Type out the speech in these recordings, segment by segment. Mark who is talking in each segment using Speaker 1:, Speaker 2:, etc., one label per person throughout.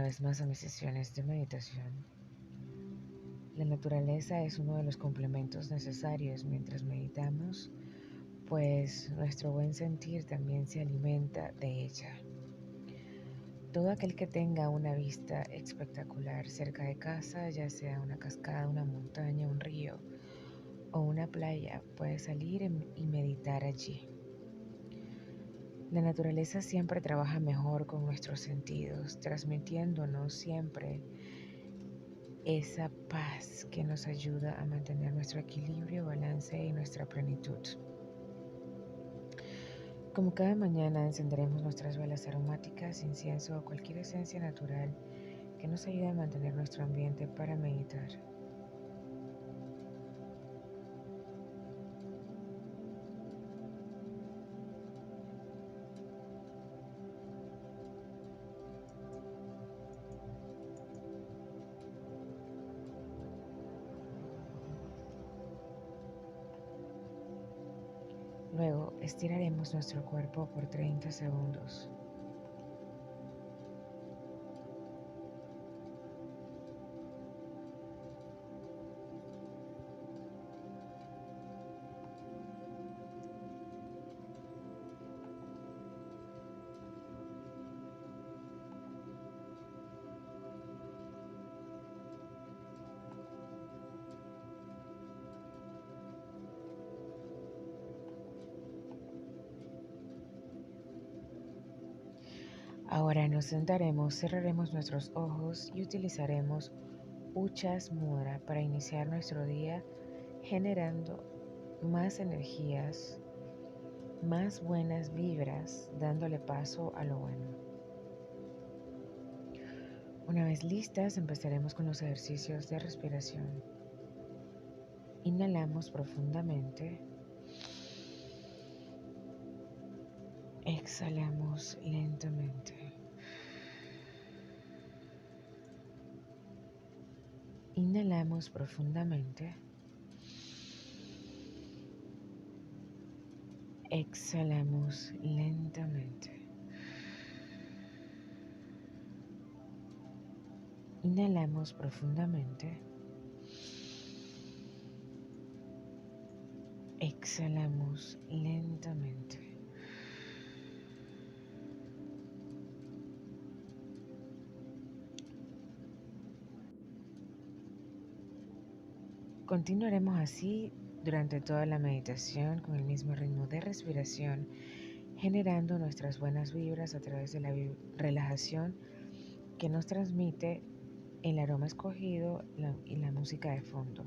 Speaker 1: vez más a mis sesiones de meditación. La naturaleza es uno de los complementos necesarios mientras meditamos, pues nuestro buen sentir también se alimenta de ella. Todo aquel que tenga una vista espectacular cerca de casa, ya sea una cascada, una montaña, un río o una playa, puede salir y meditar allí. La naturaleza siempre trabaja mejor con nuestros sentidos, transmitiéndonos siempre esa paz que nos ayuda a mantener nuestro equilibrio, balance y nuestra plenitud. Como cada mañana encenderemos nuestras velas aromáticas, incienso o cualquier esencia natural que nos ayude a mantener nuestro ambiente para meditar. Luego estiraremos nuestro cuerpo por 30 segundos. Ahora nos sentaremos, cerraremos nuestros ojos y utilizaremos Uchas Mudra para iniciar nuestro día generando más energías, más buenas vibras, dándole paso a lo bueno. Una vez listas, empezaremos con los ejercicios de respiración. Inhalamos profundamente. Exhalamos lentamente. Inhalamos profundamente. Exhalamos lentamente. Inhalamos profundamente. Exhalamos lentamente. Continuaremos así durante toda la meditación con el mismo ritmo de respiración, generando nuestras buenas vibras a través de la relajación que nos transmite el aroma escogido y la música de fondo.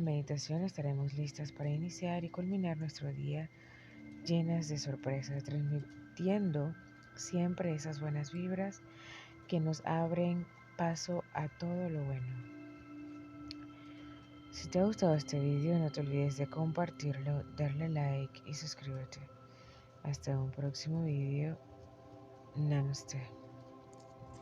Speaker 1: meditación estaremos listas para iniciar y culminar nuestro día llenas de sorpresas, transmitiendo siempre esas buenas vibras que nos abren paso a todo lo bueno. Si te ha gustado este video, no te olvides de compartirlo, darle like y suscríbete. Hasta un próximo video. Namaste.